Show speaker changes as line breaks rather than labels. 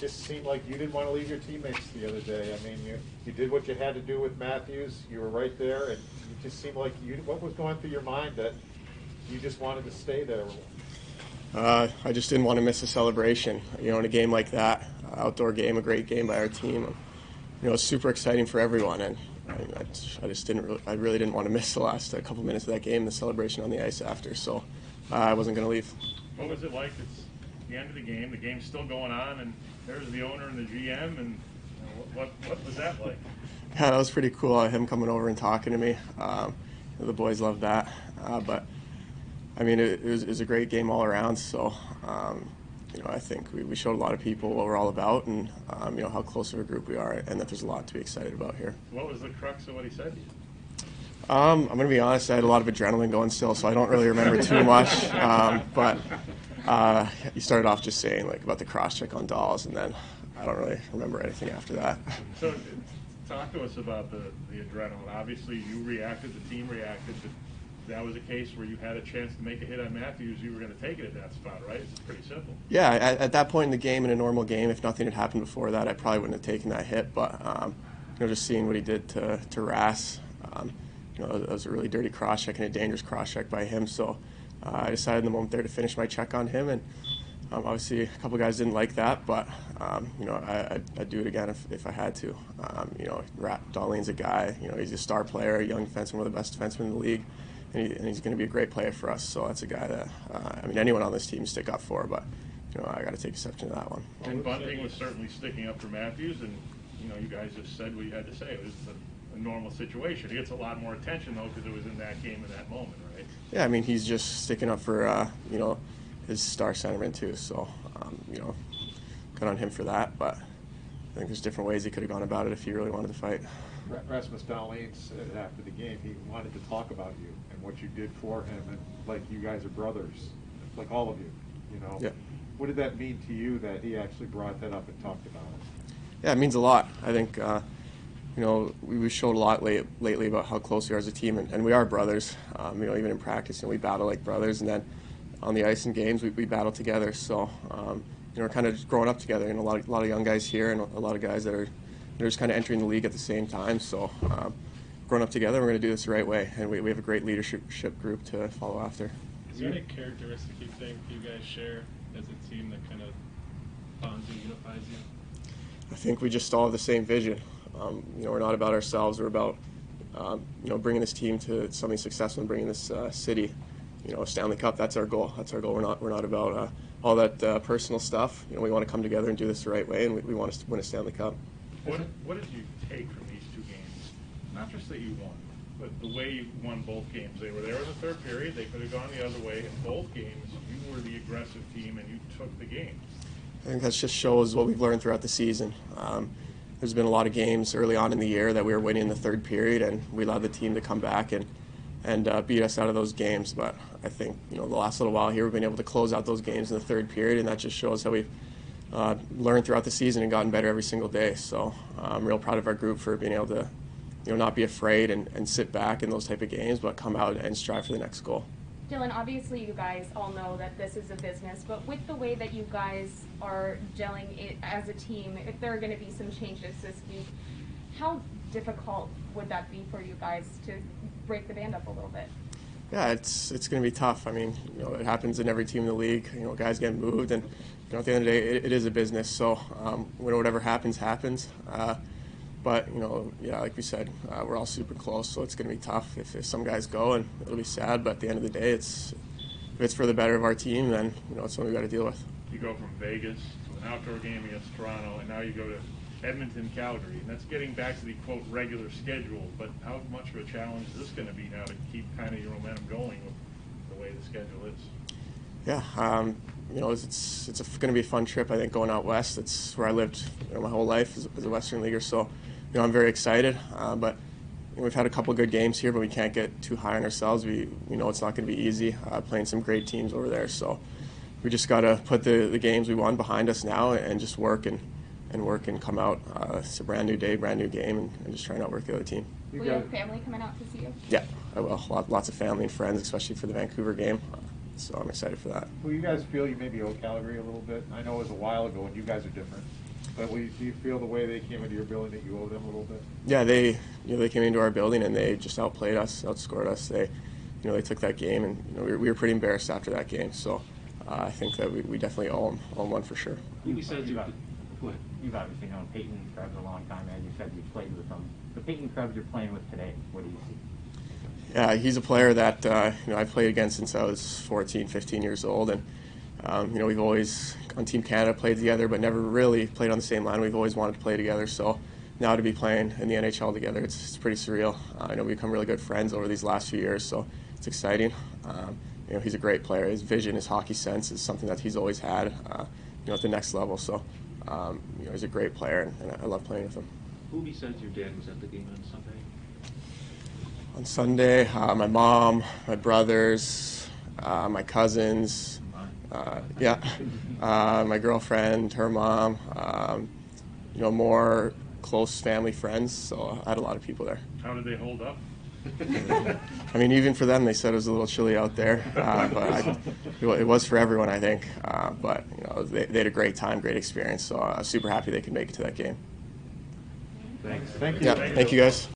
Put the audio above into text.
just seemed like you didn't want to leave your teammates the other day. I mean, you did what you had to do with Matthews. You were right there, and it just seemed like what was going through your mind that you just wanted to stay there?
I just didn't want to miss a celebration. In a game like that, outdoor game, a great game by our team. It's super exciting for everyone, and I just I really didn't want to miss the last couple minutes of that game, the celebration on the ice after. So I wasn't going to leave.
What was it like? It's the end of the game. The game's still going on, and there's the owner and the GM. And what was that like?
Yeah, that was pretty cool. Him coming over and talking to me. The boys loved that, but. I mean, it was a great game all around. So, I think we showed a lot of people what we're all about, and how close of a group we are, and that there's a lot to be excited about here.
What was the crux of what he said to you?
I'm going to be honest. I had a lot of adrenaline going still, so I don't really remember too much. But he started off just saying about the cross check on Dolls, and then I don't really remember anything after that.
So, talk to us about the adrenaline. Obviously, you reacted. The team reacted. But that was a case where you had a chance to make a hit on Matthews, you were going to take it at that spot, right? It's pretty simple.
Yeah, at that point in the game, in a normal game, if nothing had happened before that, I probably wouldn't have taken that hit. But just seeing what he did to Rass, that was a really dirty cross check and a dangerous cross check by him. So I decided in the moment there to finish my check on him, and obviously a couple guys didn't like that, but I'd do it again if I had to. Darlene's a guy. He's a star player, a young defenseman, one of the best defensemen in the league. And he's going to be a great player for us. So that's a guy that, anyone on this team stick up for, but, I got to take exception to that one.
And Bunting was certainly sticking up for Matthews, and, you guys just said what you had to say. It was a normal situation. He gets a lot more attention, though, because it was in that game in that moment, right?
Yeah, he's just sticking up for, his star centerman, too. So, good on him for that. But I think there's different ways he could have gone about it if he really wanted to fight.
Rasmus Dahlin said after the game he wanted to talk about you and what you did for him, and like you guys are brothers, like all of you,
Yeah.
What did that mean to you that he actually brought that up and talked about it?
Yeah, it means a lot. I think, we showed a lot lately about how close we are as a team, and we are brothers. Even in practice, we battle like brothers, and then on the ice and games, we battle together. So, we're kind of growing up together, and a lot of young guys here, and a lot of guys that are just kind of entering the league at the same time. So, growing up together, we're going to do this the right way, and we have a great leadership group to follow after.
Is there any characteristic you think you guys share as a team that kind of bonds you, unifies you?
I think we just all have the same vision. We're not about ourselves. We're about, bringing this team to something successful and bringing this city, a Stanley Cup. That's our goal. That's our goal. We're not about all that personal stuff. We want to come together and do this the right way, and we want to win a Stanley Cup.
What did you take from these two games? Not just that you won, but the way you won both games. They were there in the third period. They could have gone the other way. In both games, you were the aggressive team, and you took the game.
I think that just shows what we've learned throughout the season. There's been a lot of games early on in the year that we were winning in the third period, and we allowed the team to come back and beat us out of those games. But I think, the last little while here, we've been able to close out those games in the third period, and that just shows how we've learned throughout the season and gotten better every single day. So I'm real proud of our group for being able to, not be afraid and sit back in those type of games, but come out and strive for the next goal.
Dylan, obviously you guys all know that this is a business, but with the way that you guys are gelling it as a team, if there are going to be some changes this week, how difficult would that be for you guys to break the band up a little bit?
Yeah, it's going to be tough. It happens in every team in the league. Guys get moved, and at the end of the day, it is a business. So whatever happens. But like we said, we're all super close, so it's going to be tough if some guys go, and it'll be sad. But at the end of the day, if it's for the better of our team, then it's something we got to deal with.
You go from Vegas to an outdoor game against Toronto, and now you go to Edmonton, Calgary, and that's getting back to the quote regular schedule. But how much of a challenge is this going to be now to keep kind of your momentum going with the way the schedule is?
Yeah, it's going to be a fun trip. I think going out west. It's where I lived my whole life as a Western leaguer. So I'm very excited. But we've had a couple of good games here, but we can't get too high on ourselves. We know it's not going to be easy playing some great teams over there. So we just got to put the games we won behind us now and just work and come out. It's a brand new day, brand new game, and just try and outwork the other team.
Will you have family coming out to see you?
Yeah, I will. Lots of family and friends, especially for the Vancouver game. So I'm excited for that.
Well, you guys feel you maybe owe Calgary a little bit? I know it was a while ago, and you guys are different. But do you feel the way they came into your building that you owe them a little bit?
Yeah, they came into our building and they just outplayed us, outscored us. They took that game, and we were pretty embarrassed after that game. So I think that we definitely owe them one for sure.
You've obviously known Peyton Krebs a long time, as you said, you played with him. The Peyton Krebs you're playing with today, what do you see?
Yeah, he's a player that I've played against since I was 14, 15 years old, and we've always on Team Canada played together, but never really played on the same line. We've always wanted to play together, so now to be playing in the NHL together, it's pretty surreal. We've become really good friends over these last few years, so it's exciting. He's a great player. His vision, his hockey sense is something that he's always had, at the next level. So, he's a great player, and I love playing with him.
Who besides your dad was at the game on Sunday?
On Sunday, my mom, my brothers, my cousins, my girlfriend, her mom, more close family friends. So I had a lot of people there.
How did they hold up?
I mean, even for them, they said it was a little chilly out there, but it was for everyone, I think. But they had a great time, great experience. So I was super happy they could make it to that game.
Thanks.
Thank you.
Yeah, thank you guys.